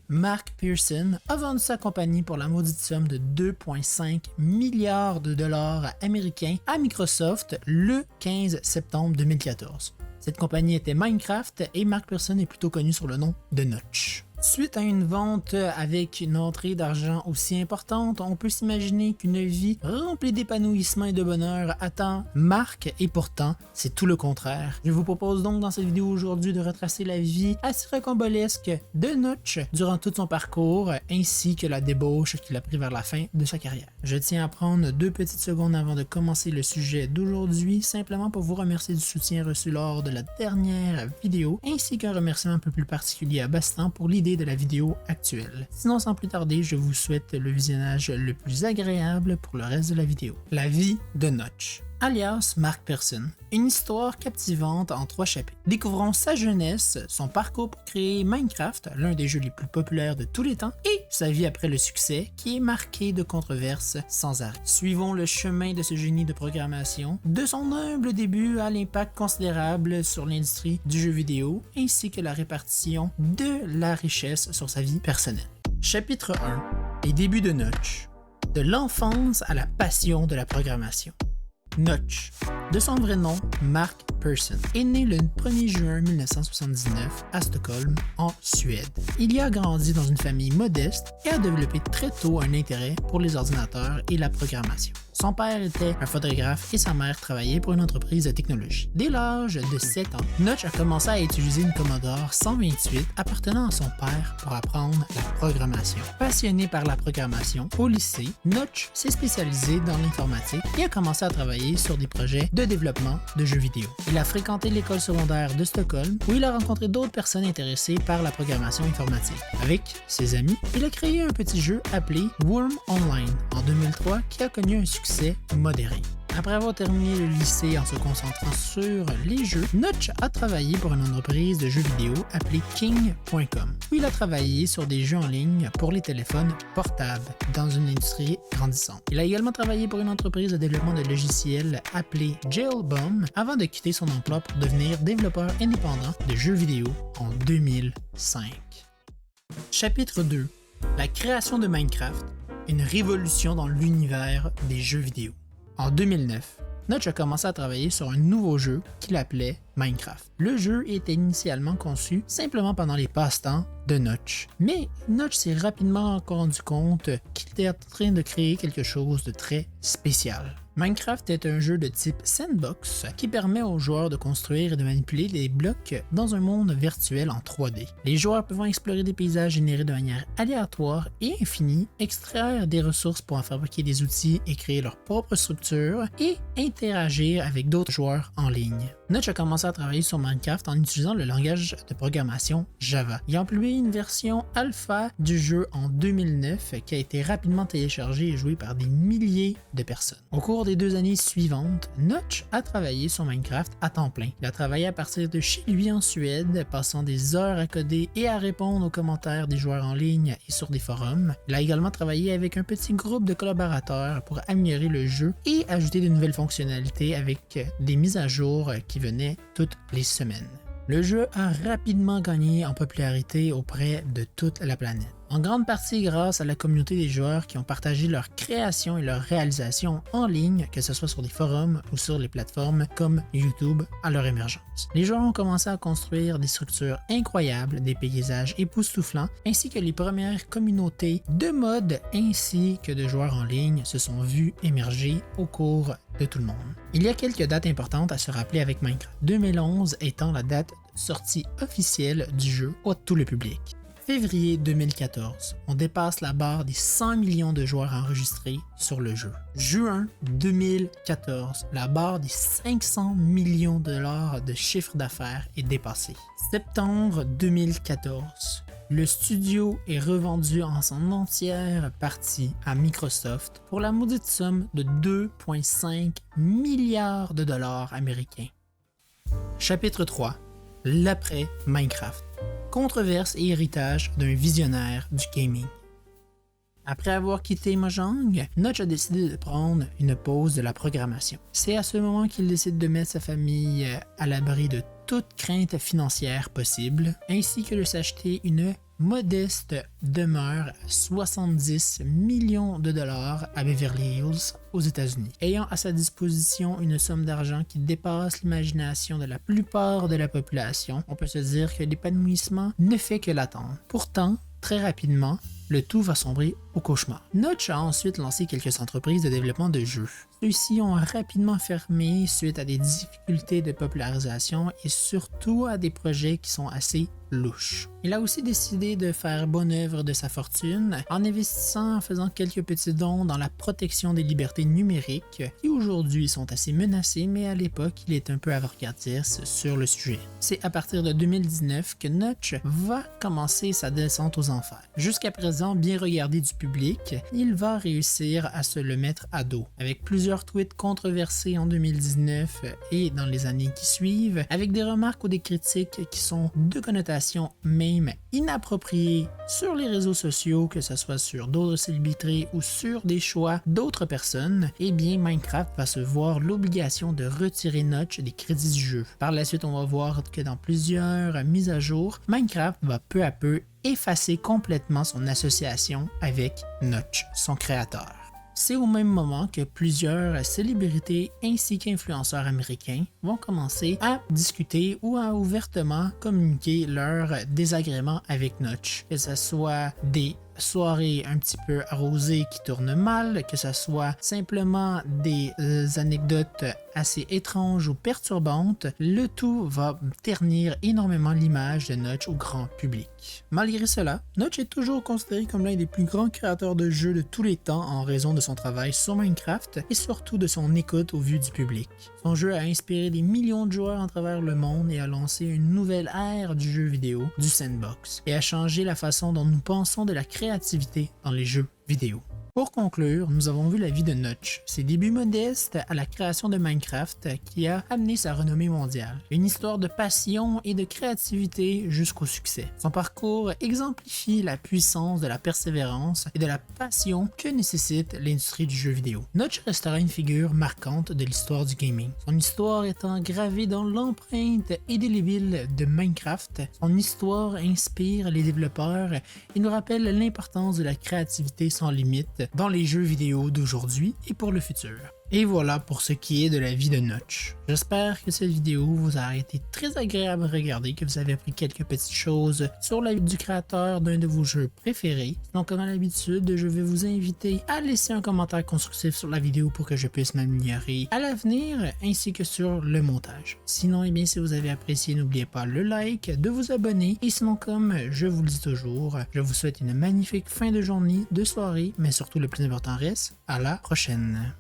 Mark Pearson a vendu sa compagnie pour la maudite somme de 2,5 milliards de dollars américains à Microsoft le 15 septembre 2014. Cette compagnie était Minecraft et Mark Pearson est plutôt connu sous le nom de Notch. Suite à une vente avec une entrée d'argent aussi importante, on peut s'imaginer qu'une vie remplie d'épanouissement et de bonheur attend Mark et pourtant, c'est tout le contraire. Je vous propose donc dans cette vidéo aujourd'hui de retracer la vie assez rocambolesque de Notch durant tout son parcours ainsi que la débauche qu'il a pris vers la fin de sa carrière. Je tiens à prendre 2 petites secondes avant de commencer le sujet d'aujourd'hui, simplement pour vous remercier du soutien reçu lors de la dernière vidéo ainsi qu'un remerciement un peu plus particulier à Bastien pour l'idée de la vidéo actuelle. Sinon, sans plus tarder, je vous souhaite le visionnage le plus agréable pour le reste de la vidéo. La vie de Notch, alias Mark Pearson. Une histoire captivante en 3 chapitres. Découvrons sa jeunesse, son parcours pour créer Minecraft, l'un des jeux les plus populaires de tous les temps, et sa vie après le succès, qui est marquée de controverses sans arrêt. Suivons le chemin de ce génie de programmation, de son humble début à l'impact considérable sur l'industrie du jeu vidéo, ainsi que la répartition de la richesse sur sa vie personnelle. Chapitre 1. Les débuts de Notch. De l'enfance à la passion de la programmation. Notch, de son vrai nom Mark Pearson, est né le 1er juin 1979 à Stockholm, en Suède. Il y a grandi dans une famille modeste et a développé très tôt un intérêt pour les ordinateurs et la programmation. Son père était un photographe et sa mère travaillait pour une entreprise de technologie. Dès l'âge de 7 ans, Notch a commencé à utiliser une Commodore 128 appartenant à son père pour apprendre la programmation. Passionné par la programmation, au lycée, Notch s'est spécialisé dans l'informatique et a commencé à travailler sur des projets de développement de jeux vidéo. Il a fréquenté l'école secondaire de Stockholm où il a rencontré d'autres personnes intéressées par la programmation informatique. Avec ses amis, il a créé un petit jeu appelé Worm Online en 2003 qui a connu un succès modéré. Après avoir terminé le lycée en se concentrant sur les jeux, Notch a travaillé pour une entreprise de jeux vidéo appelée King.com, où il a travaillé sur des jeux en ligne pour les téléphones portables dans une industrie grandissante. Il a également travaillé pour une entreprise de développement de logiciels appelée Jailbomb avant de quitter son emploi pour devenir développeur indépendant de jeux vidéo en 2005. Chapitre 2. La création de Minecraft, une révolution dans l'univers des jeux vidéo. En 2009, Notch a commencé à travailler sur un nouveau jeu qu'il appelait Minecraft. Le jeu était initialement conçu simplement pendant les passe-temps de Notch. Mais Notch s'est rapidement rendu compte qu'il était en train de créer quelque chose de très spécial. Minecraft est un jeu de type sandbox qui permet aux joueurs de construire et de manipuler des blocs dans un monde virtuel en 3D. Les joueurs peuvent explorer des paysages générés de manière aléatoire et infinie, extraire des ressources pour en fabriquer des outils et créer leur propre structure et interagir avec d'autres joueurs en ligne. Notch a commencé à travailler sur Minecraft en utilisant le langage de programmation Java. Il a employé une version alpha du jeu en 2009 qui a été rapidement téléchargée et jouée par des milliers de personnes. Au cours des 2 années suivantes, Notch a travaillé sur Minecraft à temps plein. Il a travaillé à partir de chez lui en Suède, passant des heures à coder et à répondre aux commentaires des joueurs en ligne et sur des forums. Il a également travaillé avec un petit groupe de collaborateurs pour améliorer le jeu et ajouter de nouvelles fonctionnalités avec des mises à jour qui venaient toutes les semaines. Le jeu a rapidement gagné en popularité auprès de toute la planète. En grande partie grâce à la communauté des joueurs qui ont partagé leurs créations et leurs réalisations en ligne, que ce soit sur des forums ou sur les plateformes comme YouTube à leur émergence. Les joueurs ont commencé à construire des structures incroyables, des paysages époustouflants, ainsi que les premières communautés de mods ainsi que de joueurs en ligne se sont vues émerger au cours de tout le monde. Il y a quelques dates importantes à se rappeler avec Minecraft, 2011 étant la date de sortie officielle du jeu à tout le public. Février 2014, on dépasse la barre des 100 millions de joueurs enregistrés sur le jeu. Juin 2014, la barre des 500 millions de dollars de chiffre d'affaires est dépassée. Septembre 2014, le studio est revendu en son entière partie à Microsoft pour la maudite somme de 2,5 milliards de dollars américains. Chapitre 3. L'après Minecraft. Controverse et héritage d'un visionnaire du gaming. Après avoir quitté Mojang, Notch a décidé de prendre une pause de la programmation. C'est à ce moment qu'il décide de mettre sa famille à l'abri de toute crainte financière possible, ainsi que de s'acheter une modeste demeure à 70 millions de dollars à Beverly Hills, aux États-Unis, ayant à sa disposition une somme d'argent qui dépasse l'imagination de la plupart de la population. On peut se dire que l'épanouissement ne fait que l'attendre. Pourtant, très rapidement, le tout va sombrer au cauchemar. Notch a ensuite lancé quelques entreprises de développement de jeux. Ceux-ci ont rapidement fermé suite à des difficultés de popularisation et surtout à des projets qui sont assez louches. Il a aussi décidé de faire bonne œuvre de sa fortune en investissant en faisant quelques petits dons dans la protection des libertés numériques qui aujourd'hui sont assez menacées, mais à l'époque il est un peu avant-gardiste sur le sujet. C'est à partir de 2019 que Notch va commencer sa descente aux enfers. Jusqu'à présent bien regardé du public, il va réussir à se le mettre à dos, avec plusieurs tweets controversés en 2019 et dans les années qui suivent, avec des remarques ou des critiques qui sont de connotation même inappropriée sur les réseaux sociaux, que ce soit sur d'autres célébrités ou sur des choix d'autres personnes. Et bien Minecraft va se voir l'obligation de retirer Notch des crédits du jeu. Par la suite, on va voir que dans plusieurs mises à jour, Minecraft va peu à peu effacer complètement son association avec Notch, son créateur. C'est au même moment que plusieurs célébrités ainsi qu'influenceurs américains vont commencer à discuter ou à ouvertement communiquer leur désagrément avec Notch, que ce soit des soirées un petit peu arrosées qui tournent mal, que ce soit simplement des anecdotes assez étranges ou perturbantes, le tout va ternir énormément l'image de Notch au grand public. Malgré cela, Notch est toujours considéré comme l'un des plus grands créateurs de jeux de tous les temps en raison de son travail sur Minecraft et surtout de son écoute au vu du public. Son jeu a inspiré des millions de joueurs à travers le monde et a lancé une nouvelle ère du jeu vidéo, du sandbox, et a changé la façon dont nous pensons de la créativité dans les jeux vidéo. Pour conclure, nous avons vu la vie de Notch, ses débuts modestes à la création de Minecraft qui a amené sa renommée mondiale, une histoire de passion et de créativité jusqu'au succès. Son parcours exemplifie la puissance de la persévérance et de la passion que nécessite l'industrie du jeu vidéo. Notch restera une figure marquante de l'histoire du gaming, son histoire étant gravée dans l'empreinte indélébile de Minecraft. Son histoire inspire les développeurs et nous rappelle l'importance de la créativité sans limite dans les jeux vidéo d'aujourd'hui et pour le futur. Et voilà pour ce qui est de la vie de Notch. J'espère que cette vidéo vous a été très agréable à regarder, que vous avez appris quelques petites choses sur la vie du créateur d'un de vos jeux préférés. Donc comme à l'habitude, je vais vous inviter à laisser un commentaire constructif sur la vidéo pour que je puisse m'améliorer à l'avenir, ainsi que sur le montage. Sinon, eh bien, si vous avez apprécié, n'oubliez pas le like, de vous abonner. Et sinon, comme je vous le dis toujours, je vous souhaite une magnifique fin de journée, de soirée, mais surtout le plus important reste, à la prochaine.